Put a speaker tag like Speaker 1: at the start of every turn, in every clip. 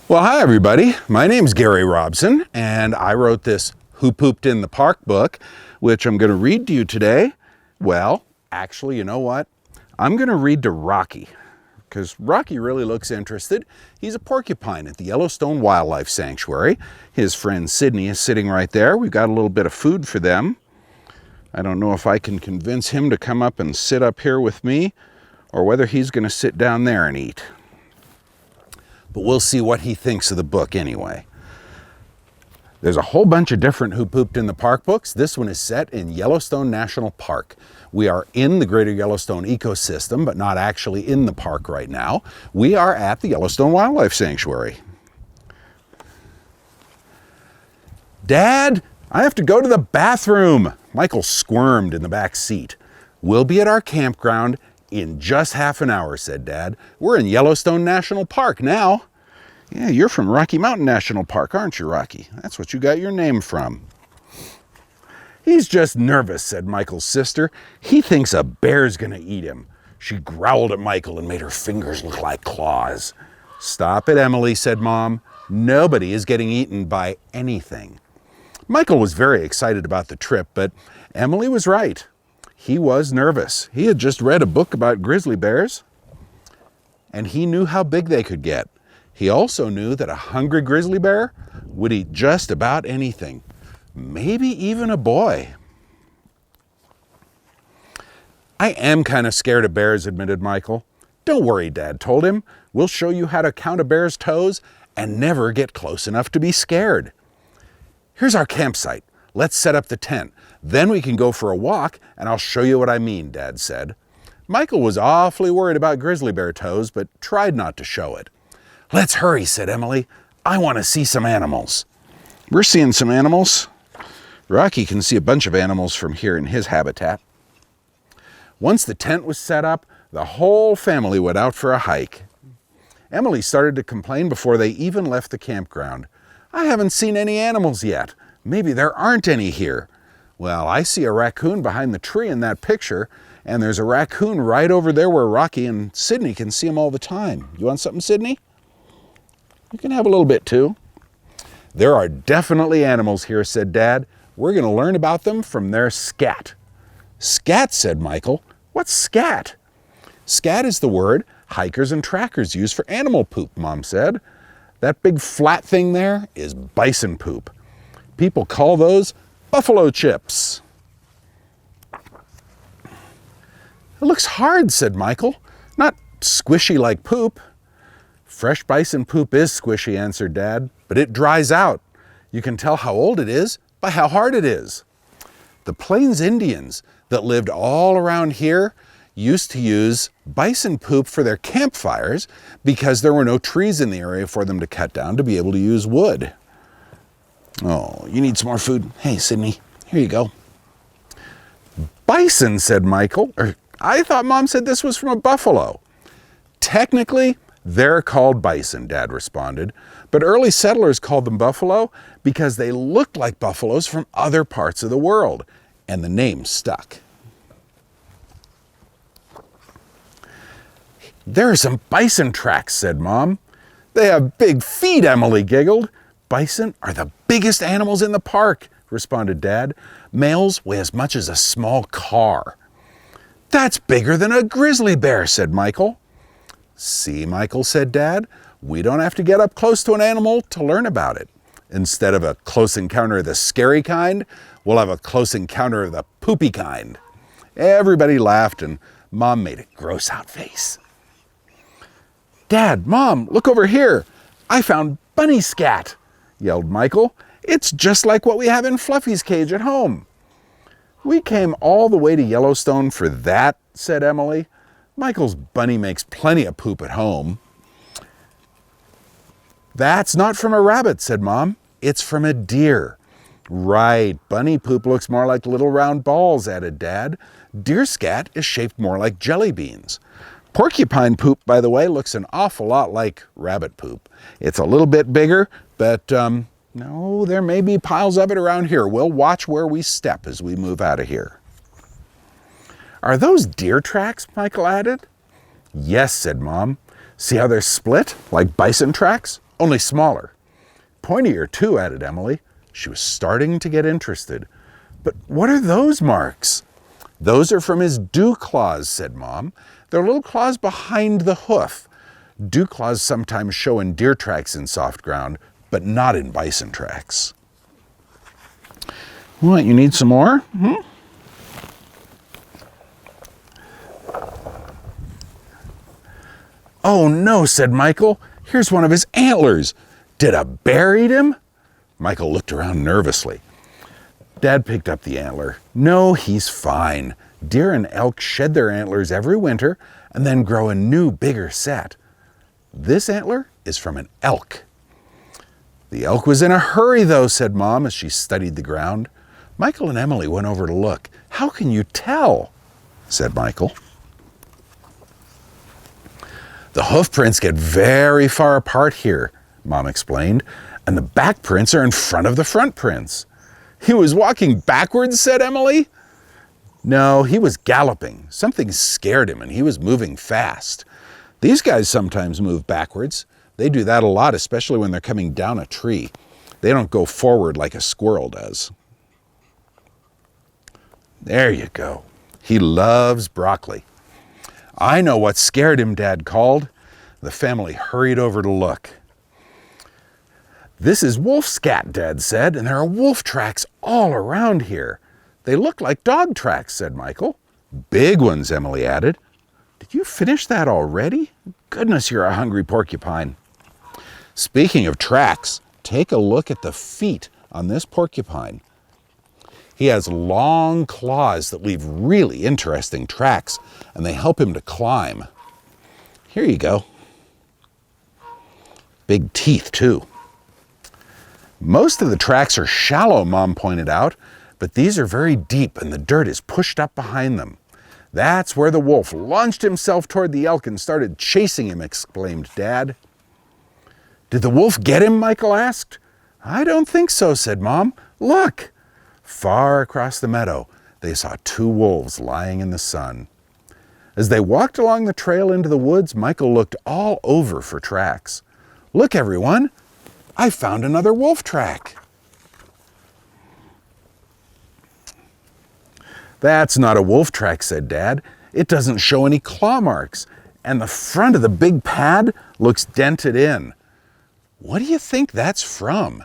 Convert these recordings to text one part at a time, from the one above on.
Speaker 1: Well, hi everybody. My name's Gary Robson, and I wrote this Who Pooped in the Park book, which I'm going to read to you today. Well, actually, you know what? I'm going to read to Rocky, because Rocky really looks interested. He's a porcupine at the Yellowstone Wildlife Sanctuary. His friend Sidney is sitting right there. We've got a little bit of food for them. I don't know if I can convince him to come up and sit up here with me, or whether he's going to sit down there and eat. But we'll see what he thinks of the book anyway. There's a whole bunch of different Who Pooped in the Park books. This one is set in Yellowstone National Park. We are in the greater Yellowstone ecosystem, but not actually in the park right now. We are at the Yellowstone Wildlife Sanctuary. Dad, I have to go to the bathroom. Michael squirmed in the back seat. We'll be at our campground in just half an hour, said Dad. We're in Yellowstone National Park now. Yeah, you're from Rocky Mountain National Park, aren't you, Rocky? That's what you got your name from. He's just nervous, said Michael's sister. He thinks a bear's gonna eat him. She growled at Michael and made her fingers look like claws. Stop it, Emily, said Mom. Nobody is getting eaten by anything. Michael was very excited about the trip, but Emily was right. He was nervous. He had just read a book about grizzly bears, and he knew how big they could get. He also knew that a hungry grizzly bear would eat just about anything, maybe even a boy. I am kind of scared of bears, admitted Michael. Don't worry, Dad told him. We'll show you how to count a bear's toes and never get close enough to be scared. Here's our campsite. Let's set up the tent. Then we can go for a walk, and I'll show you what I mean, Dad said. Michael was awfully worried about grizzly bear toes, but tried not to show it. Let's hurry, said Emily. I want to see some animals. We're seeing some animals. Rocky can see a bunch of animals from here in his habitat. Once the tent was set up, the whole family went out for a hike. Emily started to complain before they even left the campground. I haven't seen any animals yet. Maybe there aren't any here. Well, I see a raccoon behind the tree in that picture, and there's a raccoon right over there where Rocky and Sidney can see him all the time. You want something, Sidney? You can have a little bit too. There are definitely animals here, said Dad. We're going to learn about them from their scat. Scat, said Michael. What's scat? Scat is the word hikers and trackers use for animal poop, Mom said. That big flat thing there is bison poop. People call those buffalo chips. It looks hard, said Michael. Not squishy like poop. Fresh bison poop is squishy, answered Dad, but it dries out. You can tell how old it is by how hard it is. The Plains Indians that lived all around here used to use bison poop for their campfires because there were no trees in the area for them to cut down to be able to use wood. Oh, you need some more food? Hey, Sidney, here you go. Bison, said Michael. I thought Mom said this was from a buffalo. Technically, they're called bison, Dad responded, but early settlers called them buffalo because they looked like buffaloes from other parts of the world, and the name stuck. There are some bison tracks, said Mom. They have big feet, Emily giggled. Bison are the biggest animals in the park, responded Dad. Males weigh as much as a small car. That's bigger than a grizzly bear, said Michael. See, Michael, said Dad, we don't have to get up close to an animal to learn about it. Instead of a close encounter of the scary kind, we'll have a close encounter of the poopy kind. Everybody laughed, and Mom made a gross-out face. Dad, Mom, look over here. I found bunny scat, yelled Michael. It's just like what we have in Fluffy's cage at home. We came all the way to Yellowstone for that, said Emily. Michael's bunny makes plenty of poop at home. That's not from a rabbit, said Mom. It's from a deer. Right, bunny poop looks more like little round balls, added Dad. Deer scat is shaped more like jelly beans. Porcupine poop, by the way, looks an awful lot like rabbit poop. It's a little bit bigger, but no, there may be piles of it around here. We'll watch where we step as we move out of here. Are those deer tracks? Michael added. Yes, said Mom. See how they're split, like bison tracks? only smaller. Pointier too, added Emily. She was starting to get interested. But what are those marks? Those are from his dew claws, said Mom. They're little claws behind the hoof. Dew claws sometimes show in deer tracks in soft ground, but not in bison tracks. What, you need some more? Oh no, said Michael. Here's one of his antlers. Did a bear eat him? Michael looked around nervously. Dad picked up the antler. No, he's fine. Deer and elk shed their antlers every winter and then grow a new, bigger set. This antler is from an elk. The elk was in a hurry, though, said Mom as she studied the ground. Michael and Emily went over to look. How can you tell? Said Michael. The hoof prints get very far apart here, Mom explained, and the back prints are in front of the front prints. He was walking backwards, said Emily. No, he was galloping. Something scared him and he was moving fast. These guys sometimes move backwards. They do that a lot, especially when they're coming down a tree. They don't go forward like a squirrel does. There you go. He loves broccoli. I know what scared him, Dad called. The family hurried over to look. This is wolf scat, Dad said, and there are wolf tracks all around here. They look like dog tracks, said Michael. Big ones, Emily added. Did you finish that already? Goodness, you're a hungry porcupine. Speaking of tracks, take a look at the feet on this porcupine. He has long claws that leave really interesting tracks, and they help him to climb. Here you go. Big teeth, too. Most of the tracks are shallow, Mom pointed out, but these are very deep and the dirt is pushed up behind them. That's where the wolf launched himself toward the elk and started chasing him, exclaimed Dad. Did the wolf get him? Michael asked. I don't think so, said Mom. Look! Far across the meadow, they saw two wolves lying in the sun. As they walked along the trail into the woods, Michael looked all over for tracks. Look, everyone! I found another wolf track. That's not a wolf track, said Dad. It doesn't show any claw marks, and the front of the big pad looks dented in. What do you think that's from?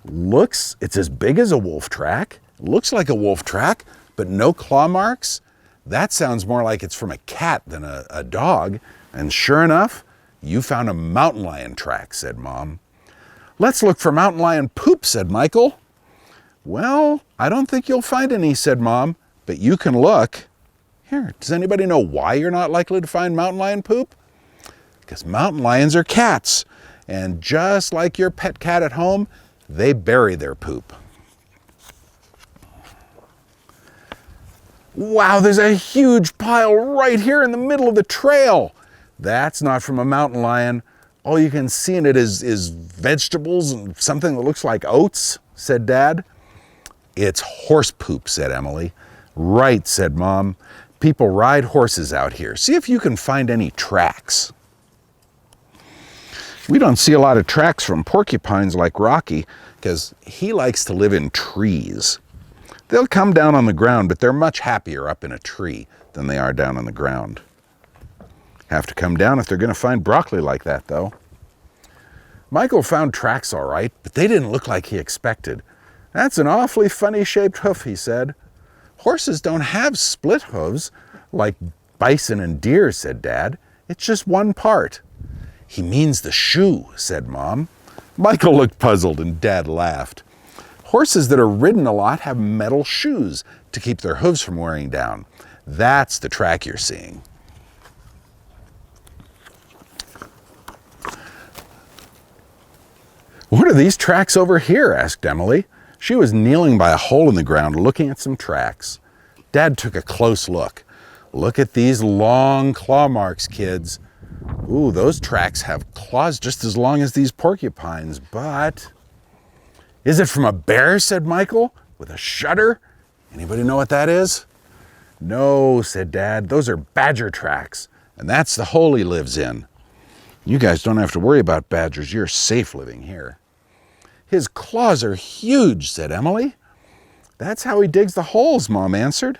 Speaker 1: It's as big as a wolf track. Looks like a wolf track, but no claw marks. That sounds more like it's from a cat than a dog. And sure enough, you found a mountain lion track, said Mom. Let's look for mountain lion poop, said Michael. Well, I don't think you'll find any, said Mom, but you can look. Here, does anybody know why you're not likely to find mountain lion poop? Because mountain lions are cats, and just like your pet cat at home, they bury their poop. Wow, there's a huge pile right here in the middle of the trail. That's not from a mountain lion. All you can see in it is vegetables and something that looks like oats, said Dad. It's horse poop, said Emily. Right, said Mom. People ride horses out here. See if you can find any tracks. We don't see a lot of tracks from porcupines like Rocky because he likes to live in trees. They'll come down on the ground, but they're much happier up in a tree than they are down on the ground. Have to come down if they're going to find broccoli like that, though. Michael found tracks all right, but they didn't look like he expected. That's an awfully funny shaped hoof, he said. Horses don't have split hooves like bison and deer, said Dad. It's just one part. He means the shoe, said Mom. Michael looked puzzled and Dad laughed. Horses that are ridden a lot have metal shoes to keep their hooves from wearing down. That's the track you're seeing. What are these tracks over here? Asked Emily. She was kneeling by a hole in the ground looking at some tracks. Dad took a close look. Look at these long claw marks, kids. Ooh, those tracks have claws just as long as these porcupines, but... Is it from a bear, said Michael, with a shudder. Anybody know what that is? No, said Dad, those are badger tracks, and that's the hole he lives in. You guys don't have to worry about badgers. You're safe living here. His claws are huge, said Emily. That's how he digs the holes, Mom answered.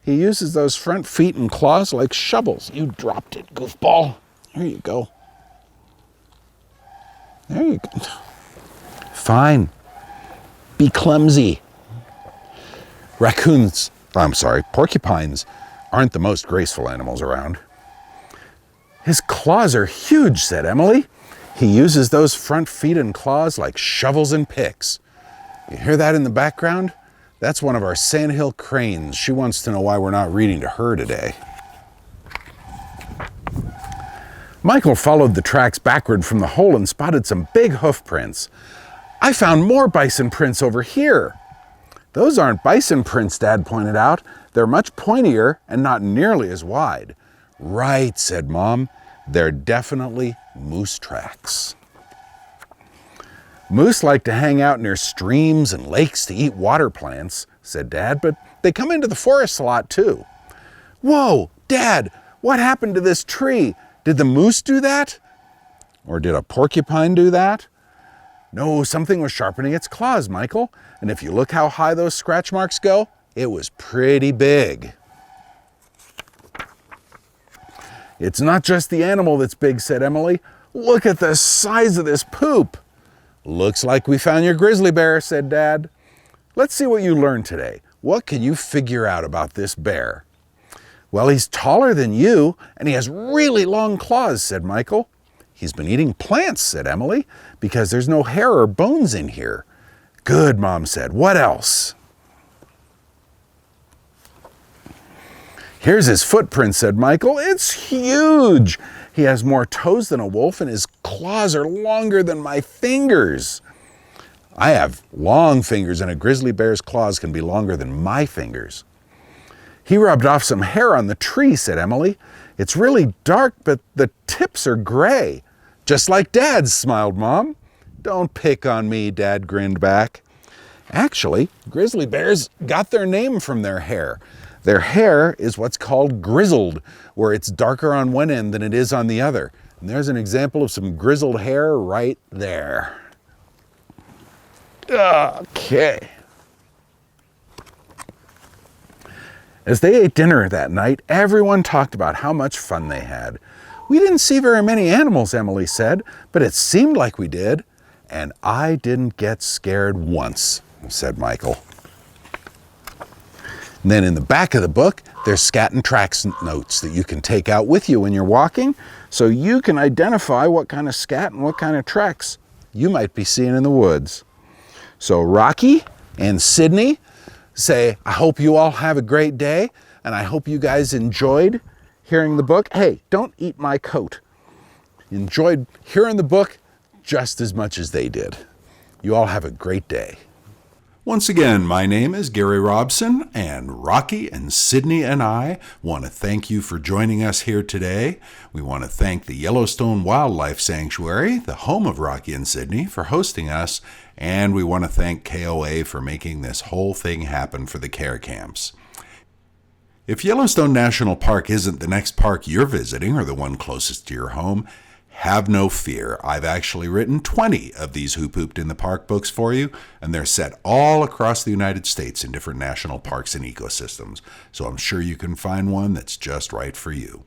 Speaker 1: He uses those front feet and claws like shovels. You dropped it, goofball. Here you go. There you go. Fine. Be clumsy. Porcupines aren't the most graceful animals around. His claws are huge, said Emily. He uses those front feet and claws like shovels and picks. You hear that in the background? That's one of our sandhill cranes. She wants to know why we're not reading to her today. Michael followed the tracks backward from the hole and spotted some big hoof prints. I found more bison prints over here. Those aren't bison prints, Dad pointed out. They're much pointier and not nearly as wide. Right, said Mom. They're definitely moose tracks. Moose like to hang out near streams and lakes to eat water plants, said Dad, but they come into the forest a lot too. Whoa, Dad, what happened to this tree? Did the moose do that? Or did a porcupine do that? No, something was sharpening its claws, Michael. And if you look how high those scratch marks go, it was pretty big. It's not just the animal that's big, said Emily. Look at the size of this poop. Looks like we found your grizzly bear, said Dad. Let's see what you learned today. What can you figure out about this bear? Well, he's taller than you, and he has really long claws, said Michael. He's been eating plants, said Emily, because there's no hair or bones in here. Good, Mom said. What else? Here's his footprint, said Michael. It's huge. He has more toes than a wolf, and his claws are longer than my fingers. I have long fingers, and a grizzly bear's claws can be longer than my fingers. He rubbed off some hair on the tree, said Emily. It's really dark, but the tips are gray. Just like Dad's, smiled Mom. Don't pick on me, Dad grinned back. Actually, grizzly bears got their name from their hair. Their hair is what's called grizzled, where it's darker on one end than it is on the other. And there's an example of some grizzled hair right there. Okay. As they ate dinner that night, everyone talked about how much fun they had. We didn't see very many animals, Emily said, but it seemed like we did. And I didn't get scared once, said Michael. And then in the back of the book, there's scat and tracks notes that you can take out with you when you're walking, so you can identify what kind of scat and what kind of tracks you might be seeing in the woods. So Rocky and Sidney say, I hope you all have a great day, and I hope you guys enjoyed hearing the book. Hey, don't eat my coat. Enjoyed hearing the book just as much as they did. You all have a great day. Once again, my name is Gary Robson, and Rocky and Sidney and I want to thank you for joining us here today. We want to thank the Yellowstone Wildlife Sanctuary, the home of Rocky and Sidney, for hosting us, and we want to thank KOA for making this whole thing happen for the care camps. If Yellowstone National Park isn't the next park you're visiting or the one closest to your home, have no fear. I've actually written 20 of these Who Pooped in the Park books for you, and they're set all across the United States in different national parks and ecosystems. So I'm sure you can find one that's just right for you.